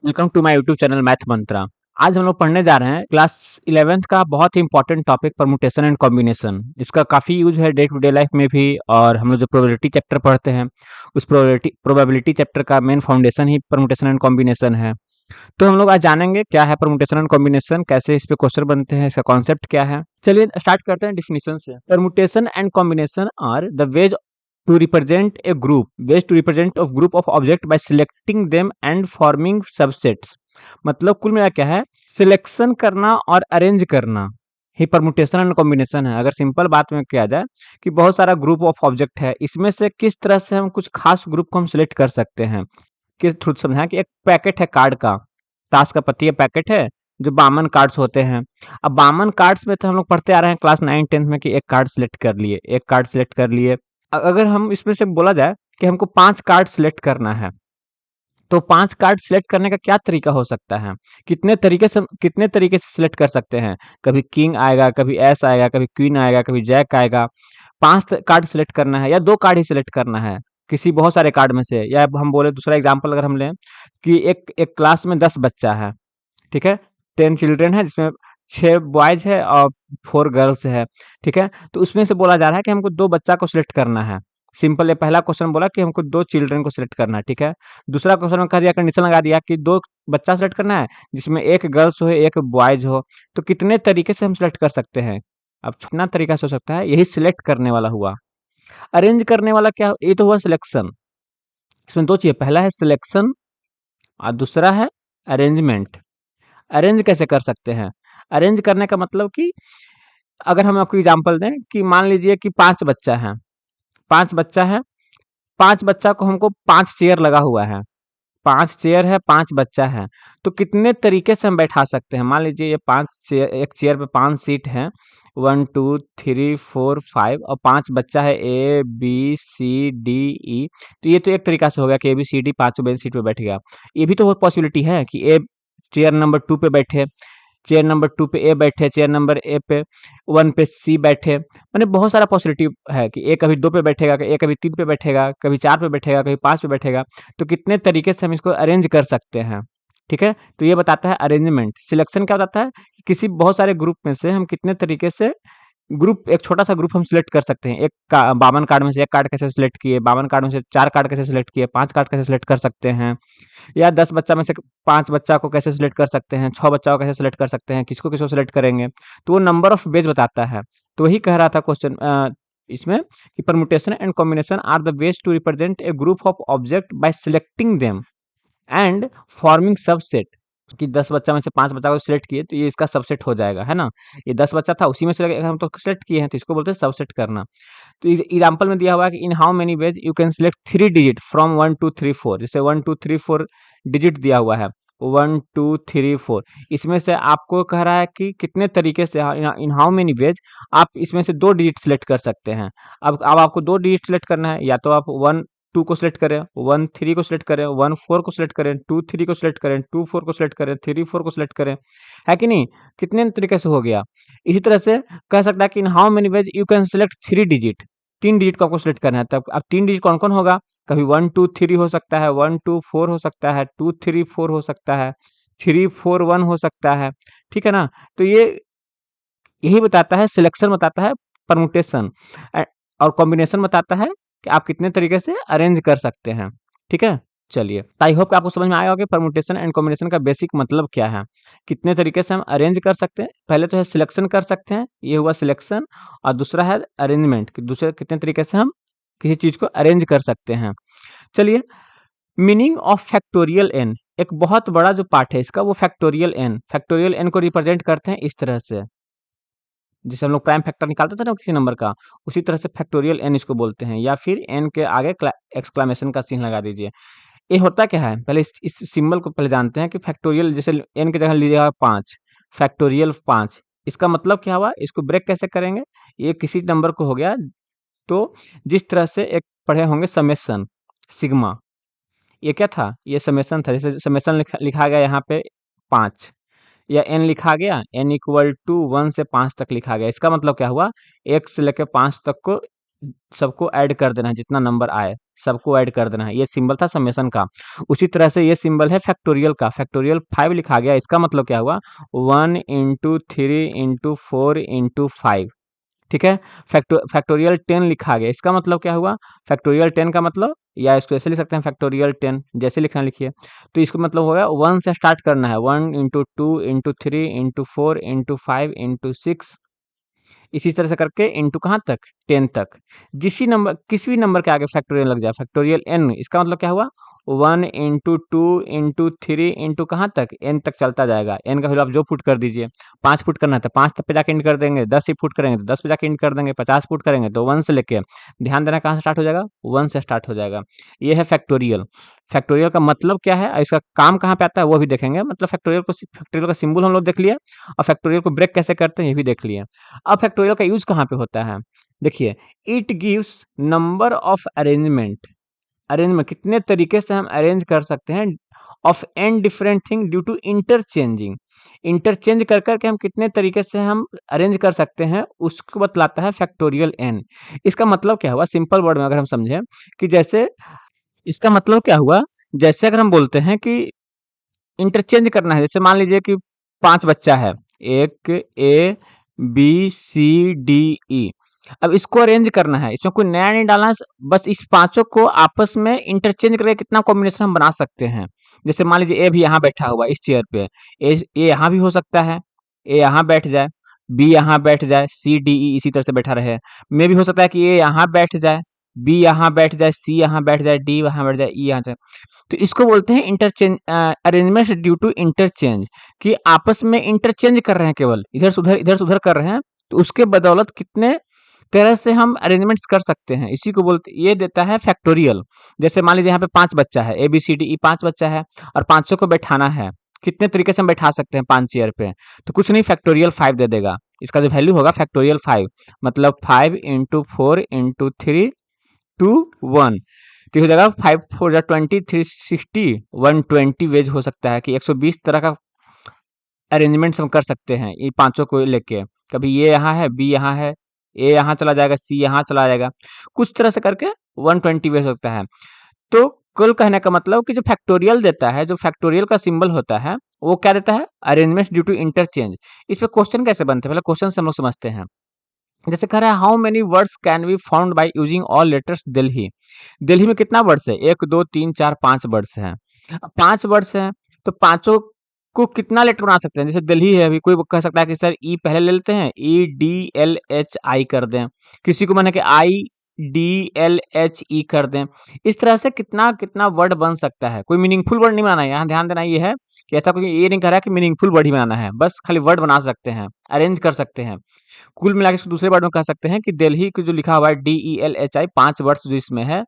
Welcome to my YouTube channel Math Mantra. आज हम लोग पढ़ने जा रहे हैं क्लास 11th का बहुत ही important topic permutation and combination. इसका काफ़ी यूज है डे टू डे लाइफ में भी। और हम लोग जो प्रोबेबिलिटी चैप्टर पढ़ते हैं उस प्रोबेबिलिटी चैप्टर का main foundation he permutation and combination है। तो हम लोग आज जानेंगे क्या है परमुटेशन एंड कॉम्बिनेशन, कैसे इस पे क्वेश्चन बनते हैं, इसका कॉन्सेप्ट क्या है। चलिए स्टार्ट करते हैं डिफिनीशन से। Permutation and combination are the ways to represent a group ways to represent of group of object by selecting them and forming subsets। मतलब कुल मिला क्या है, सिलेक्शन करना और अरेंज करना ही परमुटेशन एंड कॉम्बिनेशन है। अगर सिंपल बात में किया जाए कि बहुत सारा ग्रुप ऑफ ऑब्जेक्ट है, इसमें से किस तरह से हम कुछ खास ग्रुप को हम सिलेक्ट कर सकते हैं। कि थ्रू समझा कि एक पैकेट है कार्ड का, ताश का पत्ती पैकेट है जो बामन कार्ड्स होते हैं। अब बामन कार्ड्स में तो हम लोग पढ़ते आ रहे हैं क्लास 9-10 में कि एक कार्ड सिलेक्ट कर लिए, एक कार्ड सिलेक्ट कर लिए। अगर हम इसमें से बोला जाए कि हमको 5 कार्ड सिलेक्ट करना है, तो 5 कार्ड सिलेक्ट करने का क्या तरीका हो सकता है, कितने तरीके से सिलेक्ट कर सकते हैं। कभी किंग आएगा, कभी एस आएगा, कभी क्वीन आएगा, कभी जैक आएगा। 5 कार्ड सिलेक्ट करना है या 2 कार्ड ही सिलेक्ट करना है किसी बहुत सारे कार्ड में से। या हम बोले दूसरा एग्जाम्पल अगर हम लें कि एक एक क्लास में 10 बच्चा है, ठीक है, 10 चिल्ड्रन है जिसमें 6 बॉयज है और 4 गर्ल्स है, ठीक है। तो उसमें से बोला जा रहा है कि हमको 2 बच्चा को सिलेक्ट करना है। सिंपल है, पहला क्वेश्चन बोला कि हमको 2 चिल्ड्रन को सिलेक्ट करना है, ठीक है। दूसरा क्वेश्चन में कह दिया, कंडीशन लगा दिया कि 2 बच्चा सेलेक्ट करना है जिसमें एक गर्ल्स हो एक बॉयज हो। तो कितने तरीके से हम सिलेक्ट कर सकते हैं। अब कितना तरीका से हो सकता है, यही सिलेक्ट करने वाला हुआ। अरेंज करने वाला क्या, ये तो हुआ सिलेक्शन। इसमें 2 चीज, पहला है सिलेक्शन और दूसरा है अरेंजमेंट। अरेंज कैसे कर सकते हैं, अरेंज करने का मतलब कि अगर हम आपको एग्जांपल दें कि मान लीजिए कि 5 बच्चा है, 5 बच्चा है, 5 बच्चा को हमको 5 चेयर लगा हुआ है, 5 चेयर है, 5 बच्चा है। तो कितने तरीके से हम बैठा सकते हैं। मान लीजिए ये 5 चेयर, एक चेयर पे 5 सीट हैं, 1 2 3 4 5 और 5 बच्चा है A B C D E. तो ये तो एक तरीका से हो गया कि ए बी सी डी पांचों सीट पे बैठ गया। ये भी तो पॉसिबिलिटी है कि ए चेयर नंबर 2 पे बैठे, चेयर नंबर 2 पे ए बैठे, चेयर नंबर ए पे 1 पे सी बैठे। माने बहुत सारा पॉसिबिलिटी है कि ए कभी 2 पे बैठेगा, ए कभी 3 पे बैठेगा, कभी 4 पे बैठेगा, कभी 5 पे बैठेगा। तो कितने तरीके से हम इसको अरेंज कर सकते हैं, ठीक है। तो ये बताता है अरेंजमेंट। सिलेक्शन क्या बताता है कि किसी बहुत सारे ग्रुप में से हम कितने तरीके से ग्रुप, एक छोटा सा ग्रुप हम सिलेक्ट कर सकते हैं। एक 52 कार्ड में से एक कार्ड कैसे सिलेक्ट किए, 52 कार्ड में से 4 कार्ड कैसे सिलेक्ट किए, 5 कार्ड कैसे सिलेक्ट कर सकते हैं। या 10 बच्चा में से 5 बच्चा को कैसे सिलेक्ट कर सकते हैं, 6 बच्चा को कैसे सिलेक्ट कर सकते हैं, किसको किसको सिलेक्ट करेंगे। तो वो नंबर ऑफ वेज बताता है। तो वही कह रहा था क्वेश्चन इसमें कि permutation and combination are the ways to represent a group of object by selecting them and forming subset. कि 10 बच्चा में से 5 बच्चा को सिलेक्ट किए तो ये इसका सबसेट हो जाएगा, है ना। ये 10 बच्चा था, उसी में से हम तो सिलेक्ट किए हैं, तो इसको बोलते हैं सबसेट करना। तो एग्जाम्पल में दिया हुआ है कि in how many ways you can select 3 digit from 1 2 3 4। जैसे 1 2 3 4 डिजिट दिया हुआ है, 1 2 3 4। इसमें से आपको कह रहा है कि कितने तरीके से, इन हाउ मेनी वेज आप इसमें से 2 डिजिट सिलेक्ट कर सकते हैं। अब आपको 2 डिजिट सिलेक्ट करना है, या तो आप 1 2 को सिलेक्ट करें, 1 3 को सिलेक्ट करें, 1 4 को सिलेक्ट करें, 2 3 को सिलेक्ट करें, 2 4 को सिलेक्ट करें, 3 4 को सिलेक्ट करें, है कि नहीं। कितने तरीके से हो गया। इसी तरह से कह सकता है कि in how many ways you can select 3 digit. 3 digit को आपको सिलेक्ट करना है। तब अब 3 डिजिट कौन कौन होगा, कभी 1 2 3 हो सकता है, 1 2 4 हो सकता है, 2 3 4 हो सकता है, 3 4 1 हो सकता है, ठीक है ना। तो ये यही बताता है, सिलेक्शन बताता है परमुटेशन, और कॉम्बिनेशन बताता है कि आप कितने तरीके से अरेंज कर सकते हैं, ठीक है। चलिए, आई होप कि आपको समझ में आया होगा कि परमुटेशन एंड कॉम्बिनेशन का बेसिक मतलब क्या है, कितने तरीके से हम अरेंज कर सकते हैं। पहले तो है सिलेक्शन कर सकते हैं, ये हुआ सिलेक्शन। और दूसरा है अरेंजमेंट, कि दूसरे कितने तरीके से हम किसी चीज को अरेंज कर सकते हैं। चलिए, मीनिंग ऑफ फैक्टोरियल एन, एक बहुत बड़ा जो पार्ट है इसका वो फैक्टोरियल एन को रिप्रेजेंट करते हैं इस तरह से। जैसे हम लोग प्राइम फैक्टर निकालते थे ना किसी नंबर का, उसी तरह से फैक्टोरियल एन इसको बोलते हैं। या फिर एन के आगे एक्सक्लेमेशन का चिन्ह लगा दीजिए। ये होता क्या है, पहले इस सिंबल को पहले जानते हैं कि फैक्टोरियल, जैसे एन की जगह लीजिएगा 5, फैक्टोरियल 5, इसका मतलब क्या हुआ, इसको ब्रेक कैसे करेंगे। ये किसी नंबर को हो गया, तो जिस तरह से एक पढ़े होंगे समेसन, सिग्मा, ये क्या था, ये समेसन था। जैसे समेसन लिखा गया यहाँ पे 5, या एन लिखा गया, एन इक्वल टू 1 से 5 तक लिखा गया। इसका मतलब क्या हुआ, 1 से लेकर 5 तक को सबको ऐड कर देना है, जितना नंबर आए सबको ऐड कर देना है। ये सिंबल था समेशन का। उसी तरह से ये सिंबल है फैक्टोरियल का। फैक्टोरियल 5 लिखा गया, इसका मतलब क्या हुआ, 1 इंटू 3 इंटू 4 इंटू 5। ठीक है। फैक्टोरियल 10 लिखा गया, इसका मतलब क्या हुआ, फैक्टोरियल 10 का मतलब, या इसको ऐसे लिख सकते हैं फैक्टोरियल 10, जैसे लिखना लिखिए। तो इसको मतलब होगा 1 से स्टार्ट करना है, 1 into 2 into 3 into 4 into 5 into 6, इसी तरह से करके इंटू कहाँ तक, 10 तक। जिसी नंबर, किसी भी नंबर के आगे फैक्टोरियल लग जाए, फैक्टोरियल n, इसका मतलब क्या हुआ, 1 इंटू 2 इंटू 3 इंटू कहाँ तक, n तक चलता जाएगा। n का वैल्यू आप जो पुट कर दीजिए, 5 पुट करना है तो 5 तक पे जाके इंट कर देंगे, 10 ही पुट करेंगे तो 10 पे जाके इंट कर देंगे, 50 पुट करेंगे तो 1 से लेके, ध्यान देना कहाँ से स्टार्ट हो जाएगा, 1 से स्टार्ट हो जाएगा। ये है फैक्टोरियल। फैक्टोरियल का मतलब क्या है और इसका काम कहाँ पे आता है वो भी देखेंगे। मतलब फैक्टोरियल का सिंबल हम लोग देख लिया, और फैक्टोरियल को ब्रेक कैसे करते हैं ये भी देख लिए। अब फैक्टोरियल का यूज कहाँ पे होता है, देखिए, it gives number of arrangement. Arrangement कितने तरीके से हम अरेंज कर सकते हैं, of n different thing due to interchanging. Interchange कर करके हम कितने तरीके से हम अरेंज कर सकते हैं, उसको बतलाता है फैक्टोरियल एन। इसका मतलब क्या हुआ, सिंपल वर्ड में अगर हम समझें कि जैसे, इसका मतलब क्या हुआ, जैसे अगर हम बोलते हैं कि इंटरचेंज करना है, जैसे मान लीजिए कि 5 बच्चा है, एक A B C D E. अब इसको अरेंज करना है, इसमें कोई नया नहीं डालना है, बस इस पांचों को आपस में इंटरचेंज करके कितना कॉम्बिनेशन हम बना सकते हैं। जैसे मान लीजिए ए भी यहाँ बैठा हुआ इस चेयर पे, ए यहाँ भी हो सकता है, ए यहाँ बैठ जाए, बी यहाँ बैठ जाए, सी डी ई इसी तरह से बैठा रहे। में भी हो सकता है कि ए यहाँ बैठ जाए, बी यहाँ बैठ जाए, सी यहाँ बैठ जाए, डी यहाँ बैठ जाए, ई यहाँ जाए। तो इसको बोलते हैं interchange, arrangement due to interchange, कि आपस में इंटरचेंज कर रहे हैं, केवल इधर से उधर कर रहे हैं, तो उसके बदौलत कितने तरह से हम अरेंजमेंट्स कर सकते हैं, इसी को बोलते, ये देता है फैक्टोरियल। जैसे मान लीजिए यहाँ पे 5 बच्चा है, A B C D E 5 बच्चा है, और पांचों को बैठाना है, कितने तरीके से हम बैठा सकते हैं 5 चेयर पे, तो कुछ नहीं, फैक्टोरियल 5 दे देगा। इसका जो वैल्यू होगा फैक्टोरियल 5, मतलब 5 इंटू 4 इंटू 3 टू 1, तो हो जाएगा 5 4 जा 20, 360, 120 वेज हो सकता है कि 120 तरह का अरेंजमेंट्स हम कर सकते हैं ये पांचों को लेके। कभी ये यहाँ है, बी यहाँ है, ए यहाँ चला जाएगा, सी यहाँ चला जाएगा, कुछ तरह से करके 120 वेज हो सकता है। तो कुल कहने का मतलब कि जो फैक्टोरियल देता है, जो फैक्टोरियल का सिंबल होता है, वो क्या देता है, अरेंजमेंट ड्यू टू इंटरचेंज। इस पे क्वेश्चन कैसे बनते हैं, पहले क्वेश्चन से हम लोग समझते हैं। जैसे कह रहा है, how many words can be found by using all letters Delhi. Delhi में कितना वर्ड्स है, 1 2 3 4 5 वर्ड्स हैं। 5 वर्ड्स हैं, तो पांचों को कितना लेटर बना सकते हैं, जैसे दिल्ली है, अभी कोई कह सकता है कि सर ई पहले ले लेते हैं, E D L H I कर दें, किसी को माने कि I D L H E कर दें। इस तरह से कितना कितना वर्ड बन सकता है, कोई मीनिंगफुल वर्ड नहीं बनाना है, यहाँ ध्यान देना ये है कि ऐसा कोई ये नहीं कह रहा है कि मीनिंगफुल वर्ड ही बनाना है, बस खाली वर्ड बना सकते हैं, अरेंज कर सकते हैं। कुल मिला के इसको दूसरे वर्ड में कह सकते हैं कि दिल्ली को जो लिखा हुआ है D E L H I 5 words जो इसमें है,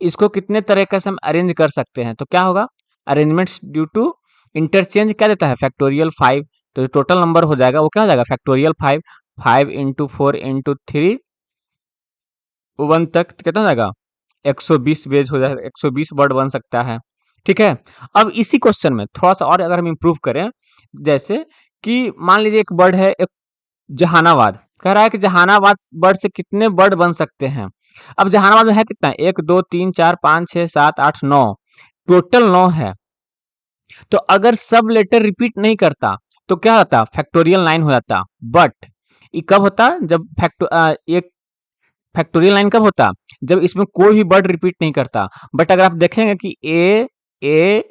इसको कितने तरीके से हम अरेंज कर सकते हैं, तो क्या होगा, अरेंजमेंट्स ड्यू टू इंटरचेंज क्या देता है, फैक्टोरियल 5। तो जो टोटल नंबर हो जाएगा वो क्या हो जाएगा, फैक्टोरियल 5, 5 इंटू 4 इंटू 3 1 तक तो कितना हो जाएगा, 120 पेज हो जाएगा, 120 वर्ड बन सकता है। ठीक है। अब इसी क्वेश्चन में थोड़ा सा और अगर हम इम्प्रूव करें, जैसे कि मान लीजिए एक वर्ड है, एक जहानाबाद, कह रहा है कि जहानाबाद वर्ड से कितने वर्ड बन सकते हैं। अब जहानाबाद में है कितना, 1 2 3 4 5 6 7 8 9, टोटल 9 है। तो अगर सब लेटर रिपीट नहीं करता तो क्या होता, फैक्टोरियल 9 हो जाता। बट ये कब होता, जब एक फैक्टोरियल 9 कब होता, जब इसमें कोई भी वर्ड रिपीट नहीं करता। बट अगर आप देखेंगे कि ए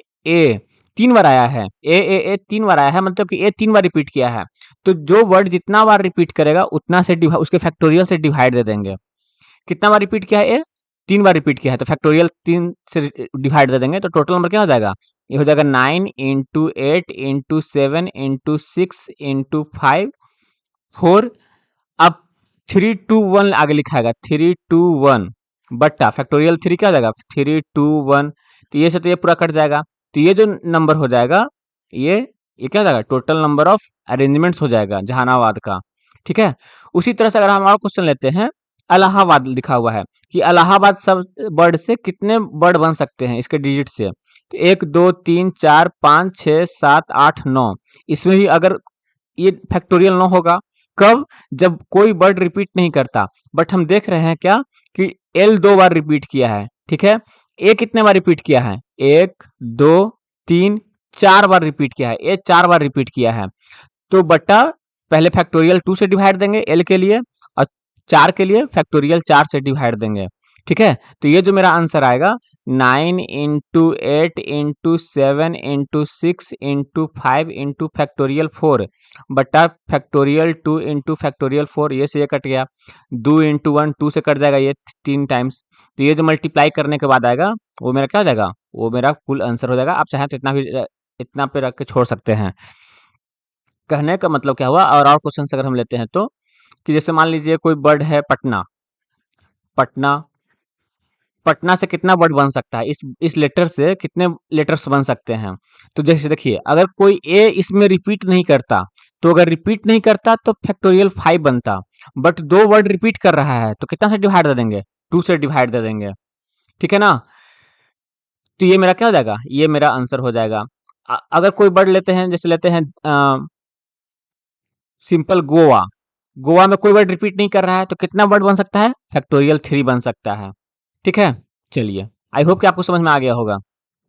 3 बार आया है, ए 3 बार आया है, मतलब कि ए 3 बार रिपीट किया है, तो जो वर्ड जितना बार रिपीट करेगा उतना से उसके फैक्टोरियल से डिवाइड दे देंगे। कितना बार रिपीट किया है, ए 3 बार रिपीट किया है, तो फैक्टोरियल 3 से डिवाइड दे देंगे, तो टोटल नंबर क्या हो जाएगा, ये हो जाएगा 9 इंटू 8 इंटू 7 इंटू 6 इंटू 5 4। अब 3 2 1 आगे लिखा है, 3 2 1 बट्टा फैक्टोरियल 3 क्या हो जाएगा, 3 2 1, तो ये से तो ये पूरा कट जाएगा, तो ये जो नंबर हो जाएगा, ये क्या हो जाएगा, टोटल नंबर ऑफ अरेंजमेंट्स हो जाएगा जहानाबाद का। ठीक है। उसी तरह से अगर हम और क्वेश्चन लेते हैं, इलाहाबाद लिखा हुआ है कि इलाहाबाद सब वर्ड से कितने वर्ड बन सकते हैं इसके डिजिट से, तो 1 2 3 4 5 6 7 8 9, इसमें भी अगर ये फैक्टोरियल 9 होगा कब? जब कोई वर्ड रिपीट नहीं करता। बट हम देख रहे हैं क्या कि एल 2 बार रिपीट किया है, ठीक है? ए कितने बार रिपीट किया है? 1, 2, 3, 4 बार रिपीट किया है। ए 4 बार रिपीट किया है। तो बटा पहले फैक्टोरियल 2 से डिवाइड देंगे एल के लिए, और 4 के लिए फैक्टोरियल 4 से डिवाइड देंगे, ठीक है? तो ये जो मेरा आंसर आएगा 9 into 8 into 7 into 6 into 5 into factorial 4 बटा फैक्टोरियल 2 इंटू फैक्टोरियल 4, ये से ये कट गया। 2 इंटू 1 2 से कट जाएगा ये 3 टाइम्स। तो ये जो मल्टीप्लाई करने के बाद आएगा वो मेरा क्या हो जाएगा? वो मेरा कुल आंसर हो जाएगा। आप चाहें तो इतना भी इतना पे रख के छोड़ सकते हैं। कहने का मतलब क्या हुआ? और क्वेश्चन अगर हम लेते हैं तो, कि जैसे मान लीजिए कोई वर्ड है पटना। पटना, पटना से कितना वर्ड बन सकता है? इस लेटर से कितने लेटर्स बन सकते हैं? तो जैसे देखिए, अगर कोई ए इसमें रिपीट नहीं करता, तो अगर रिपीट नहीं करता तो फैक्टोरियल 5 बनता। बट दो वर्ड रिपीट कर रहा है तो कितना से डिवाइड दे देंगे? 2 से डिवाइड दे देंगे, ठीक है ना? तो ये मेरा क्या हो जाएगा? ये मेरा आंसर हो जाएगा। अगर कोई वर्ड लेते हैं, जैसे लेते हैं सिंपल गोवा। गोवा में कोई वर्ड रिपीट नहीं कर रहा है तो कितना वर्ड बन सकता है? फैक्टोरियल 3 बन सकता है, ठीक है? चलिए, आई होप कि आपको समझ में आ गया होगा।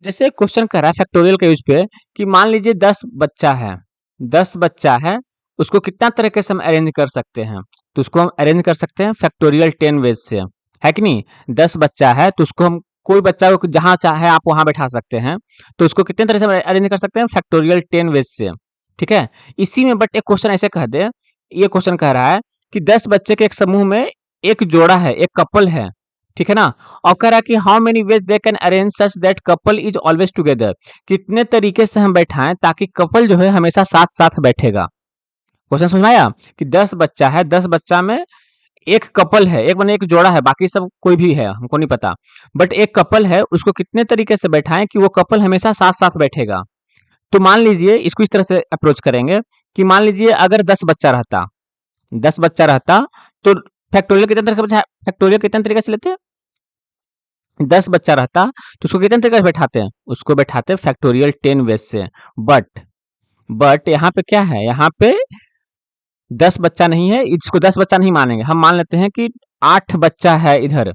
जैसे क्वेश्चन कर रहा है फैक्टोरियल के यूज पे, कि मान लीजिए 10 बच्चा है, 10 बच्चा है, उसको कितना तरीके से हम अरेंज कर सकते हैं? तो उसको हम अरेंज कर सकते हैं फैक्टोरियल 10 वेज से, है कि नहीं? 10 बच्चा है तो उसको हम, कोई बच्चा को जहां चाहे आप वहां बैठा सकते हैं, तो उसको कितने तरह से अरेंज कर सकते हैं? फैक्टोरियल 10 वेज से, ठीक है? इसी में बट एक क्वेश्चन ऐसे कह दे, ये क्वेश्चन कह रहा है कि 10 बच्चे के एक समूह में एक जोड़ा है, एक कपल है, ठीक है ना? और कह रहा है कि how many ways they can arrange such that couple is always together. कितने तरीके से हम बैठाएं ताकि कपल जो है हमेशा साथ साथ बैठेगा। क्वेश्चन समझ में आया? कि 10 बच्चा है, 10 बच्चा में एक कपल है, एक माने एक जोड़ा है, बाकी सब कोई भी है हमको नहीं पता, बट एक कपल है, उसको कितने तरीके से बैठाएं कि वो कपल हमेशा साथ साथ बैठेगा। तो मान लीजिए इसको इस तरह से अप्रोच करेंगे कि मान लीजिए अगर 10 बच्चा रहता, 10 बच्चा रहता, तो फैक्टोरियल कितने तरीके से लेते हैं? 10 बच्चा रहता तो उसको कितने तरीके से बैठाते हैं? उसको बैठाते हैं फैक्टोरियल 10 वेज से। बट बट यहाँ पे क्या है? यहाँ पे 10 बच्चा नहीं है, इसको 10 बच्चा नहीं मानेंगे, हम मान लेते हैं कि 8 बच्चा है इधर,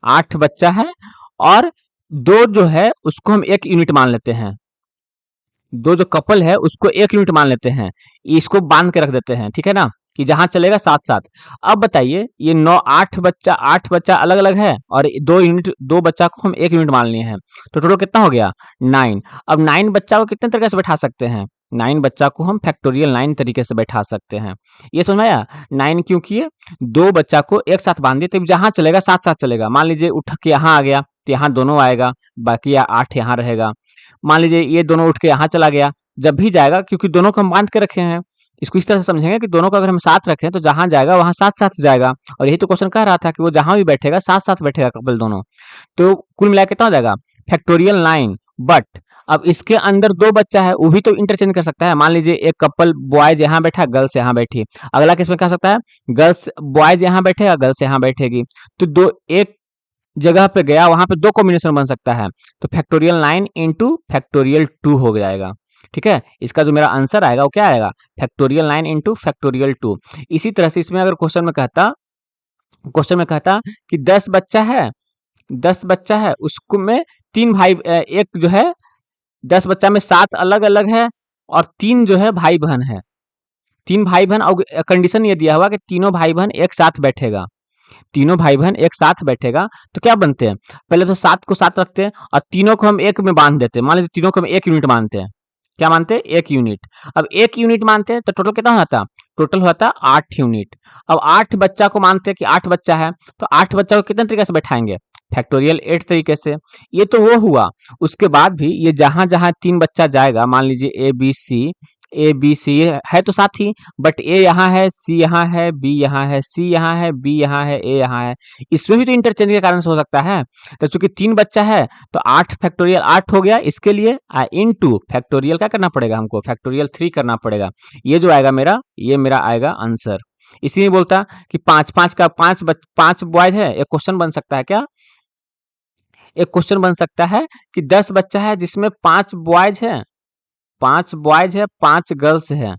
8 बच्चा है, और दो जो है उसको हम एक यूनिट मान लेते हैं, दो जो कपल है उसको एक यूनिट मान लेते हैं, इसको बांध के रख देते हैं, ठीक है ना? कि जहां चलेगा साथ साथ। अब बताइए, ये 9 8 बच्चा अलग अलग है, और दो यूनिट, दो बच्चा को हम एक यूनिट मान लिए हैं, तो टोटल कितना हो गया? 9। अब 9 बच्चा को कितने तरीके से बैठा सकते हैं? 9 बच्चा को हम फैक्टोरियल 9 तरीके से बैठा सकते हैं। ये समझ में आया? 9 क्यों किए? दो बच्चा को एक साथ बांध दिए, तो जहां चलेगा साथ साथ चलेगा। मान लीजिए उठ के यहाँ आ गया तो यहाँ दोनों आएगा, बाकी 8 यहाँ रहेगा। मान लीजिए ये दोनों उठ के यहाँ चला गया, जब भी जाएगा, क्योंकि दोनों को हम बांध के रखे हैं, इसको इस तरह से समझेंगे कि दोनों को अगर हम साथ रखें तो जहां जाएगा वहां साथ साथ जाएगा। और यही तो क्वेश्चन कह रहा था कि वो जहां भी बैठेगा साथ साथ बैठेगा कपल दोनों। तो कुल मिला कितना हो जाएगा? फैक्टोरियल 9। बट अब इसके अंदर दो बच्चा है, वो भी तो इंटरचेंज कर सकता है। मान लीजिए एक कपल बॉयज यहाँ बैठा, गर्ल्स यहाँ बैठी, अगला किसमें कह सकता है? गर्ल्स बॉयज यहाँ बैठेगा, गर्ल्स यहाँ बैठेगी। तो दो एक जगह पे गया, वहां पे दो कॉम्बिनेशन बन सकता है, तो फैक्टोरियल 9 इंटू फैक्टोरियल 2 हो जाएगा, ठीक है? इसका जो मेरा आंसर आएगा वो क्या आएगा? Factorial 9 into factorial 2। इसी तरह से इसमें अगर क्वेश्चन में कहता कि 10 बच्चा है, 10 बच्चा है, उसको में तीन भाई, एक जो है 10 बच्चा में 7 अलग अलग है, और तीन जो है भाई बहन है, तीन भाई बहन, और कंडीशन ये दिया हुआ कि तीनों भाई बहन एक साथ बैठेगा, तीनों भाई बहन एक साथ बैठेगा। तो क्या बनते हैं? पहले तो 7 को 7 रखते हैं, और तीनों को हम एक में बांध देते हैं। मान लीजिए तीनों को हम एक यूनिट मानते हैं। क्या मानते हैं? एक यूनिट। अब एक यूनिट मानते हैं तो टोटल कितना होता? टोटल होता 8 यूनिट। अब 8 बच्चा को मानते हैं कि 8 बच्चा है, तो 8 बच्चा को कितने तरीके से बैठाएंगे? फैक्टोरियल 8 तरीके से। ये तो वो हुआ। उसके बाद भी ये जहां जहां तीन बच्चा जाएगा, मान लीजिए ए बी सी है तो साथ ही, बट ए यहाँ है, सी यहाँ है, बी यहाँ है, सी यहाँ है, बी यहाँ है, ए यहाँ है, इसमें भी तो इंटरचेंज के कारण से हो सकता है। तो चूंकि तीन बच्चा है तो 8 फैक्टोरियल 8 हो गया, इसके लिए इनटू फैक्टोरियल क्या करना पड़ेगा? हमको फैक्टोरियल 3 करना पड़ेगा। ये जो आएगा मेरा, ये मेरा आएगा आंसर। इसी में बोलता कि पांच पांच का पांच बॉयज है, एक क्वेश्चन बन सकता है क्या? एक क्वेश्चन बन सकता है कि 10 बच्चा है जिसमें 5 बॉयज है, 5 बॉयज है, 5 गर्ल्स है,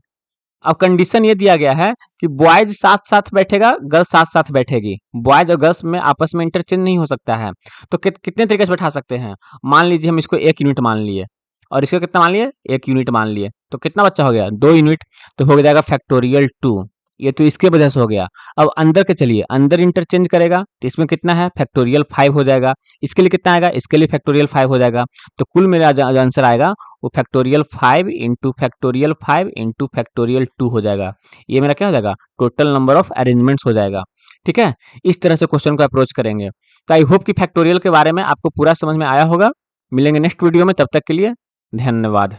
अब कंडीशन ये दिया गया है कि बॉयज साथ साथ बैठेगा, गर्ल्स साथ साथ बैठेगी। बॉयज और गर्ल्स में आपस में इंटरचेंज नहीं हो सकता है। तो कितने तरीके से बैठा सकते हैं? मान लीजिए हम इसको 1 यूनिट मान लिए और इसको कितना मान लिए? 1 यूनिट मान लिए। तो कितना बच्चा हो गया? 2 यूनिट। तो हो जाएगा फैक्टोरियल 2। ये तो इसके वजह से हो गया। अब अंदर के चलिए, अंदर इंटरचेंज करेगा तो इसमें कितना है? फैक्टोरियल 5 हो जाएगा। इसके लिए कितना आएगा? इसके लिए फैक्टोरियल 5 हो जाएगा। तो कुल मेरा जो आंसर आएगा वो factorial 5 into factorial 5 into factorial 2 हो जाएगा। ये मेरा क्या हो जाएगा? टोटल नंबर ऑफ अरेंजमेंट्स हो जाएगा। ठीक है, इस तरह से क्वेश्चन को अप्रोच करेंगे। तो आई होप कि फैक्टोरियल के बारे में आपको पूरा समझ में आया होगा। मिलेंगे नेक्स्ट वीडियो में, तब तक के लिए धन्यवाद।